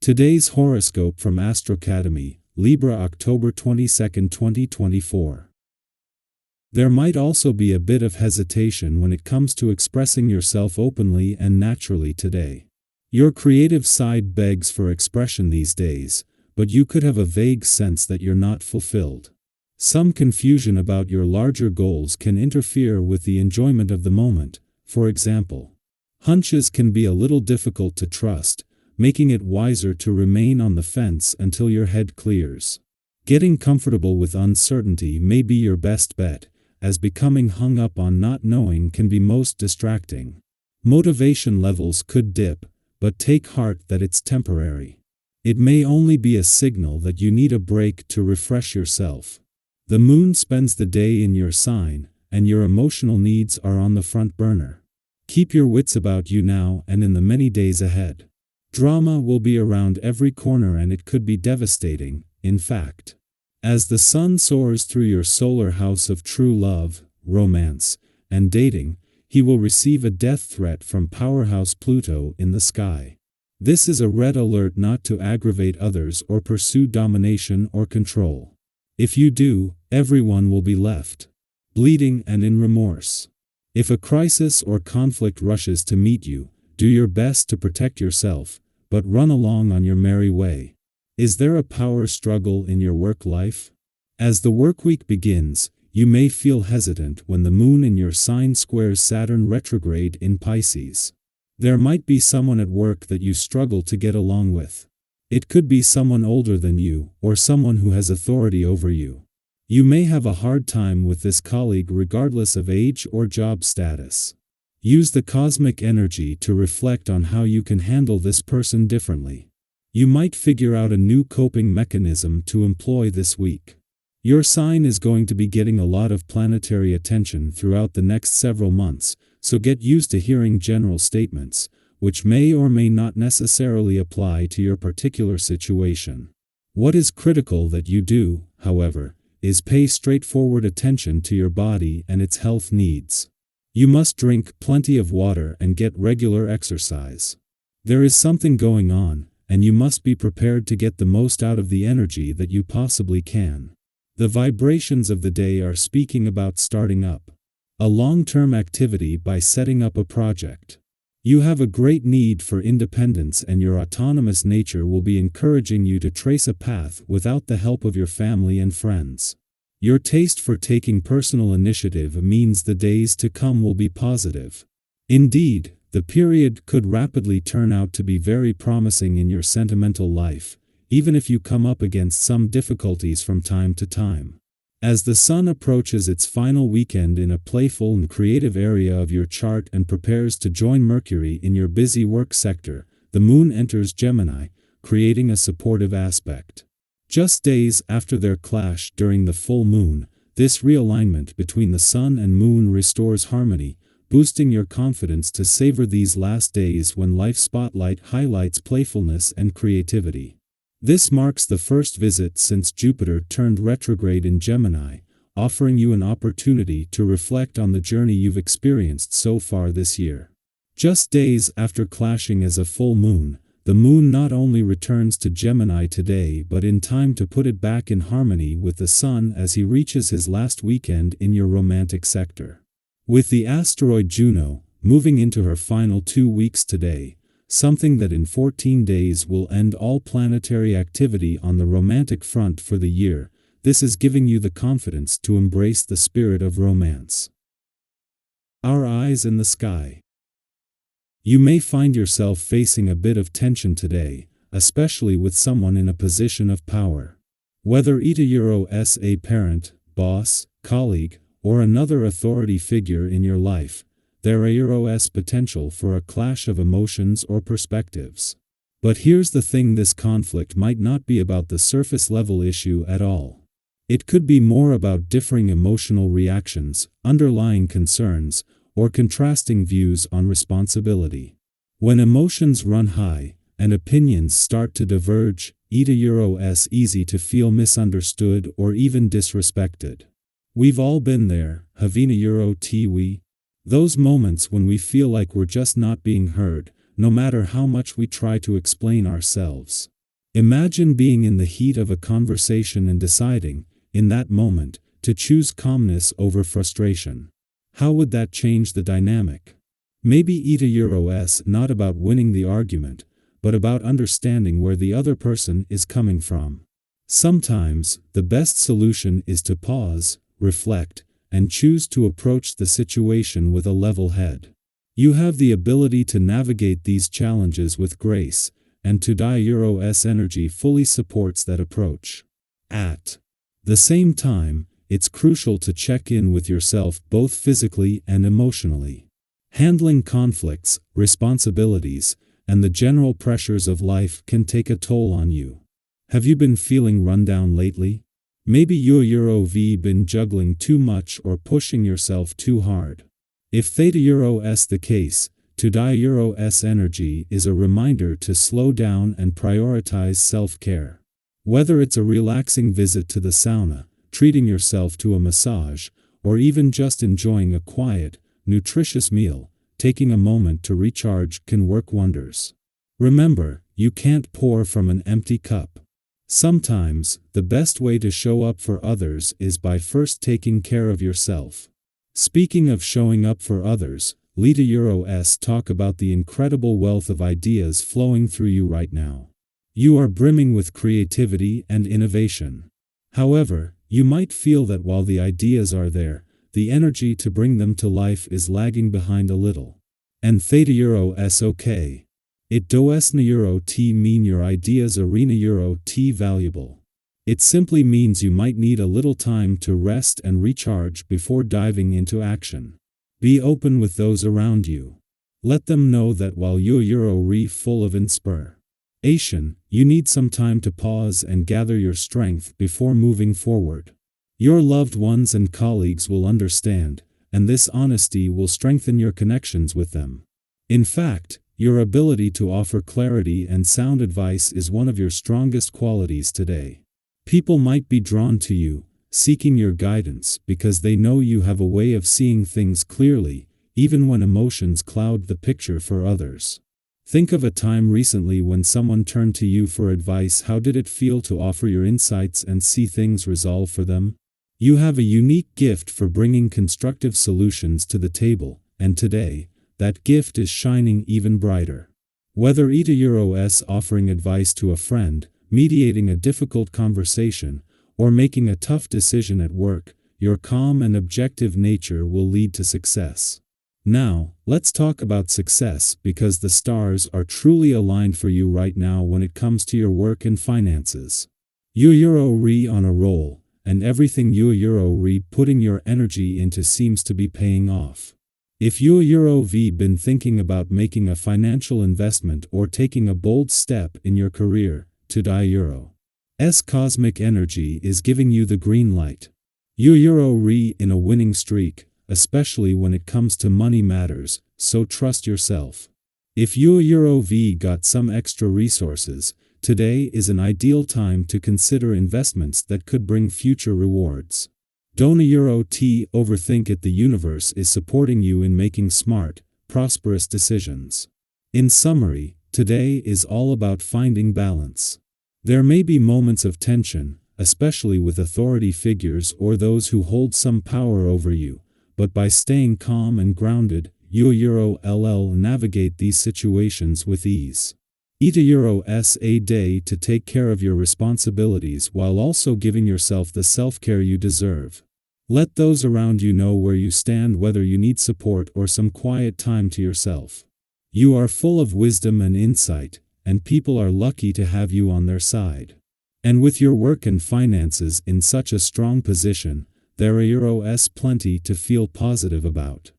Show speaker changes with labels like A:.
A: Today's horoscope from Astrocademy, Libra October 22, 2024. There might also be a bit of hesitation when it comes to expressing yourself openly and naturally today. Your creative side begs for expression these days, but you could have a vague sense that you're not fulfilled. Some confusion about your larger goals can interfere with the enjoyment of the moment. For example, hunches can be a little difficult to trust, making it wiser to remain on the fence until your head clears. Getting comfortable with uncertainty may be your best bet, as becoming hung up on not knowing can be most distracting. Motivation levels could dip, but take heart that it's temporary. It may only be a signal that you need a break to refresh yourself. The moon spends the day in your sign, and your emotional needs are on the front burner. Keep your wits about you now and in the many days ahead. Drama will be around every corner and it could be devastating, in fact. As the sun soars through your solar house of true love, romance, and dating, he will receive a death threat from powerhouse Pluto in the sky. This is a red alert not to aggravate others or pursue domination or control. If you do, everyone will be left bleeding and in remorse. If a crisis or conflict rushes to meet you, do your best to protect yourself, but run along on your merry way. Is there a power struggle in your work life? As the workweek begins, you may feel hesitant when the moon in your sign squares Saturn retrograde in Pisces. There might be someone at work that you struggle to get along with. It could be someone older than you, or someone who has authority over you. You may have a hard time with this colleague regardless of age or job status. Use the cosmic energy to reflect on how you can handle this person differently. You might figure out a new coping mechanism to employ this week. Your sign is going to be getting a lot of planetary attention throughout the next several months, so get used to hearing general statements, which may or may not necessarily apply to your particular situation. What is critical that you do, however, is pay straightforward attention to your body and its health needs. You must drink plenty of water and get regular exercise. There is something going on, and you must be prepared to get the most out of the energy that you possibly can. The vibrations of the day are speaking about starting up a long-term activity by setting up a project. You have a great need for independence and your autonomous nature will be encouraging you to trace a path without the help of your family and friends. Your taste for taking personal initiative means the days to come will be positive. Indeed, the period could rapidly turn out to be very promising in your sentimental life, even if you come up against some difficulties from time to time. As the sun approaches its final weekend in a playful and creative area of your chart and prepares to join Mercury in your busy work sector, the moon enters Gemini, creating a supportive aspect. Just days after their clash during the full moon, this realignment between the sun and moon restores harmony, boosting your confidence to savor these last days when life's spotlight highlights playfulness and creativity. This marks the first visit since Jupiter turned retrograde in Gemini, offering you an opportunity to reflect on the journey you've experienced so far this year. Just days after clashing as a full moon, the moon not only returns to Gemini today but in time to put it back in harmony with the sun as he reaches his last weekend in your romantic sector. With the asteroid Juno moving into her final 2 weeks today, something that in 14 days will end all planetary activity on the romantic front for the year, this is giving you the confidence to embrace the spirit of romance. Our eyes in the sky. You may find yourself facing a bit of tension today, especially with someone in a position of power. Whether it is a parent, boss, colleague, or another authority figure in your life, there is potential for a clash of emotions or perspectives. But here's the thing: this conflict might not be about the surface level issue at all. It could be more about differing emotional reactions, underlying concerns, or contrasting views on responsibility. When emotions run high, and opinions start to diverge, it is easy to feel misunderstood or even disrespected. We've all been there, haven't we? Those moments when we feel like we're just not being heard, no matter how much we try to explain ourselves. Imagine being in the heat of a conversation and deciding, in that moment, to choose calmness over frustration. How would that change the dynamic? Maybe it's not about winning the argument, but about understanding where the other person is coming from. Sometimes, the best solution is to pause, reflect, and choose to approach the situation with a level head. You have the ability to navigate these challenges with grace, and Tuesday's energy fully supports that approach. At the same time, it's crucial to check in with yourself both physically and emotionally. Handling conflicts, responsibilities, and the general pressures of life can take a toll on you. Have you been feeling run down lately? Maybe you've been juggling too much or pushing yourself too hard. If that's the case, Tuesday's energy is a reminder to slow down and prioritize self-care. Whether it's a relaxing visit to the sauna, treating yourself to a massage, or even just enjoying a quiet, nutritious meal, taking a moment to recharge can work wonders. Remember, you can't pour from an empty cup. Sometimes, the best way to show up for others is by first taking care of yourself. Speaking of showing up for others, Libra talk about the incredible wealth of ideas flowing through you right now. You are brimming with creativity and innovation. However, you might feel that while the ideas are there, the energy to bring them to life is lagging behind a little. And that's okay. It doesn't mean your ideas aren't valuable. It simply means you might need a little time to rest and recharge before diving into action. Be open with those around you. Let them know that while you're full of inspiration, you need some time to pause and gather your strength before moving forward. Your loved ones and colleagues will understand, and this honesty will strengthen your connections with them. In fact, your ability to offer clarity and sound advice is one of your strongest qualities today. People might be drawn to you, seeking your guidance because they know you have a way of seeing things clearly, even when emotions cloud the picture for others. Think of a time recently when someone turned to you for advice. How did it feel to offer your insights and see things resolve for them? You have a unique gift for bringing constructive solutions to the table, and today, that gift is shining even brighter. Whether it's offering advice to a friend, mediating a difficult conversation, or making a tough decision at work, your calm and objective nature will lead to success. Now, let's talk about success because the stars are truly aligned for you right now when it comes to your work and finances. You're on a roll, and everything you're putting your energy into seems to be paying off. If you've been thinking about making a financial investment or taking a bold step in your career, Tuesday's cosmic energy is giving you the green light. You're in a winning streak, especially when it comes to money matters, so trust yourself. If you've got some extra resources, today is an ideal time to consider investments that could bring future rewards. Don't overthink it. The universe is supporting you in making smart, prosperous decisions. In summary, today is all about finding balance. There may be moments of tension, especially with authority figures or those who hold some power over you, but by staying calm and grounded, you'll navigate these situations with ease. It's a day to take care of your responsibilities while also giving yourself the self-care you deserve. Let those around you know where you stand, whether you need support or some quiet time to yourself. You are full of wisdom and insight, and people are lucky to have you on their side. And with your work and finances in such a strong position, there is plenty to feel positive about.